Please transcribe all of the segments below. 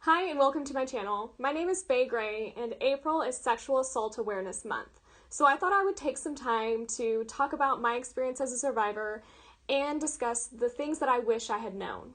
Hi and welcome to my channel. My name is Faye Gray and April is Sexual Assault Awareness Month. So I thought I would take some time to talk about my experience as a survivor and discuss the things that I wish I had known.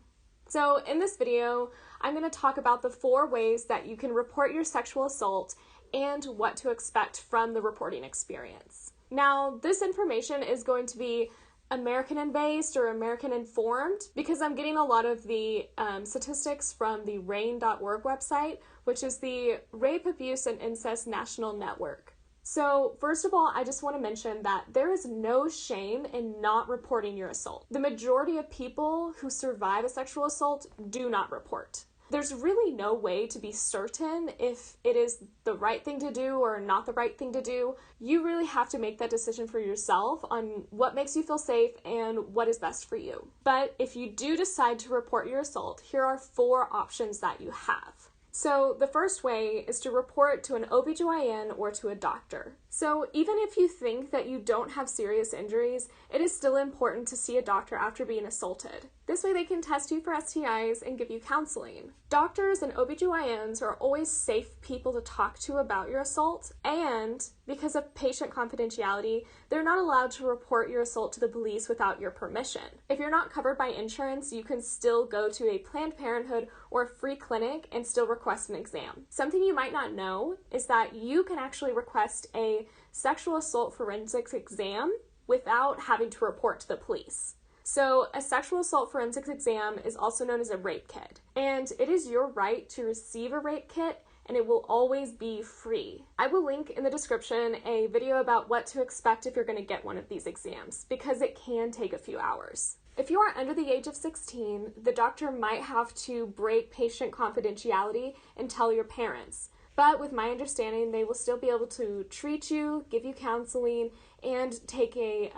So in this video, I'm going to talk about the 4 ways that you can report your sexual assault and what to expect from the reporting experience. Now, this information is going to be American-based or American-informed because I'm getting a lot of the statistics from the RAINN.org website, which is the Rape, Abuse, and Incest National Network. So first of all, I just want to mention that there is no shame in not reporting your assault. The majority of people who survive a sexual assault do not report. There's really no way to be certain if it is the right thing to do or not the right thing to do. You really have to make that decision for yourself on what makes you feel safe and what is best for you. But if you do decide to report your assault, here are 4 options that you have. So the first way is to report to an OBGYN or to a doctor. So even if you think that you don't have serious injuries, it is still important to see a doctor after being assaulted. This way they can test you for STIs and give you counseling. Doctors and OBGYNs are always safe people to talk to about your assault, and because of patient confidentiality, they're not allowed to report your assault to the police without your permission. If you're not covered by insurance, you can still go to a Planned Parenthood or a free clinic and still request an exam. Something you might not know is that you can actually request a sexual assault forensics exam without having to report to the police. So a sexual assault forensics exam is also known as a rape kit, and it is your right to receive a rape kit, and it will always be free. I will link in the description a video about what to expect if you're going to get one of these exams, because it can take a few hours. If you are under the age of 16, the doctor might have to break patient confidentiality and tell your parents. But with my understanding, they will still be able to treat you, give you counseling, and take a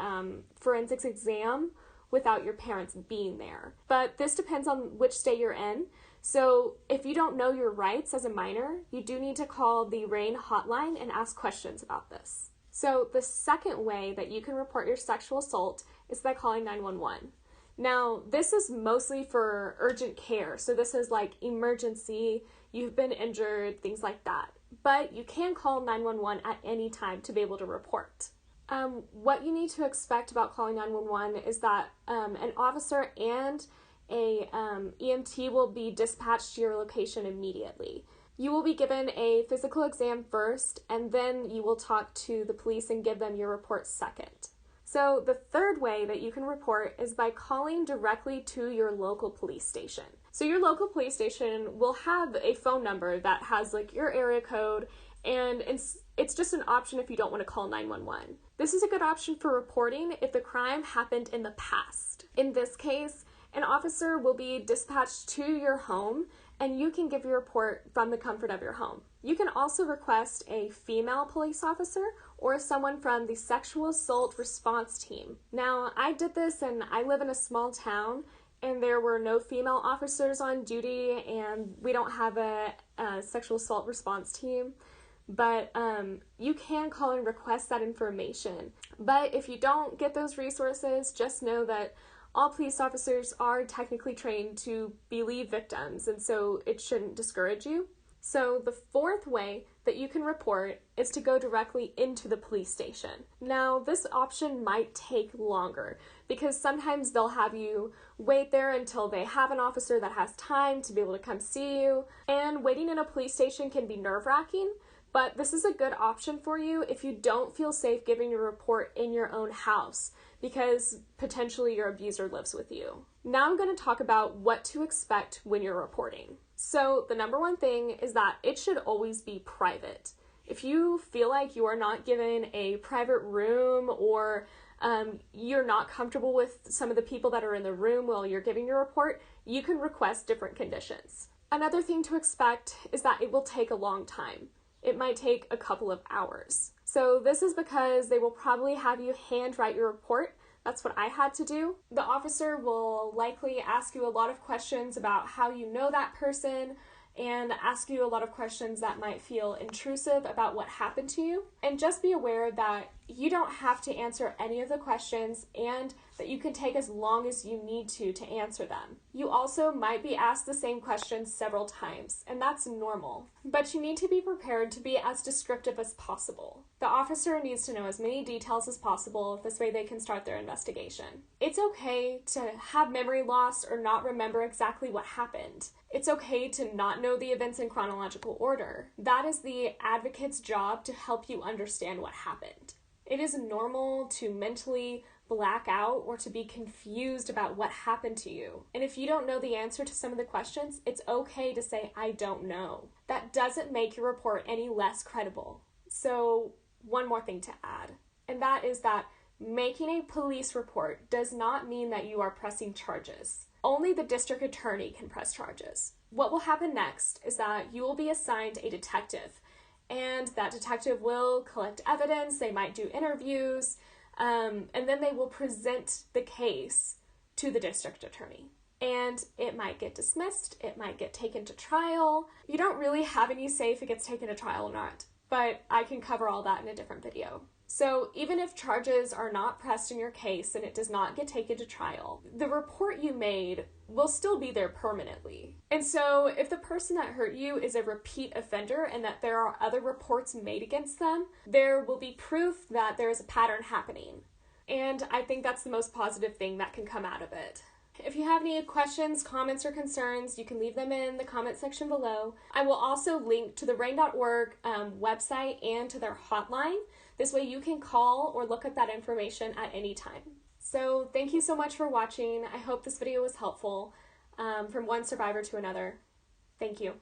forensics exam without your parents being there. But this depends on which state you're in. So if you don't know your rights as a minor, you do need to call the RAINN hotline and ask questions about this. So the second way that you can report your sexual assault is by calling 911. Now, this is mostly for urgent care. So this is like emergency, you've been injured, things like that. But you can call 911 at any time to be able to report. What you need to expect about calling 911 is that an officer and a EMT will be dispatched to your location immediately. You will be given a physical exam first, and then you will talk to the police and give them your report second. So the third way that you can report is by calling directly to your local police station. So your local police station will have a phone number that has like your area code, and it's just an option if you don't want to call 911. This is a good option for reporting if the crime happened in the past. In this case, an officer will be dispatched to your home and you can give your report from the comfort of your home. You can also request a female police officer or someone from the sexual assault response team. Now, I did this and I live in a small town and there were no female officers on duty and we don't have a sexual assault response team. But you can call and request that information. But if you don't get those resources, just know that all police officers are technically trained to believe victims, and so it shouldn't discourage you. So the fourth way that you can report is to go directly into the police station. Now, this option might take longer because sometimes they'll have you wait there until they have an officer that has time to be able to come see you. And waiting in a police station can be nerve-wracking, but this is a good option for you if you don't feel safe giving your report in your own house because potentially your abuser lives with you. Now I'm going to talk about what to expect when you're reporting. So the number one thing is that it should always be private. If you feel like you are not given a private room or you're not comfortable with some of the people that are in the room while you're giving your report, you can request different conditions. Another thing to expect is that it will take a long time. It might take a couple of hours. So this is because they will probably have you handwrite your report. That's what I had to do. The officer will likely ask you a lot of questions about how you know that person and ask you a lot of questions that might feel intrusive about what happened to you. And just be aware that you don't have to answer any of the questions and that you can take as long as you need to answer them. You also might be asked the same questions several times, and that's normal. But you need to be prepared to be as descriptive as possible. The officer needs to know as many details as possible, this way they can start their investigation. It's okay to have memory loss or not remember exactly what happened. It's okay to not know the events in chronological order. That is the advocate's job to help you understand what happened. It is normal to mentally black out or to be confused about what happened to you. And if you don't know the answer to some of the questions, it's okay to say, I don't know. That doesn't make your report any less credible. So, one more thing to add, and that is that making a police report does not mean that you are pressing charges. Only the district attorney can press charges. What will happen next is that you will be assigned a detective, and that detective will collect evidence, they might do interviews, and then they will present the case to the district attorney. And it might get dismissed, it might get taken to trial. You don't really have any say if it gets taken to trial or not, but I can cover all that in a different video. So even if charges are not pressed in your case and it does not get taken to trial, the report you made will still be there permanently. And so if the person that hurt you is a repeat offender and that there are other reports made against them, there will be proof that there is a pattern happening. And I think that's the most positive thing that can come out of it. If you have any questions, comments, or concerns, you can leave them in the comment section below. I will also link to the RAINN.org website and to their hotline. This way you can call or look up that information at any time. So thank you so much for watching. I hope this video was helpful from one survivor to another. Thank you.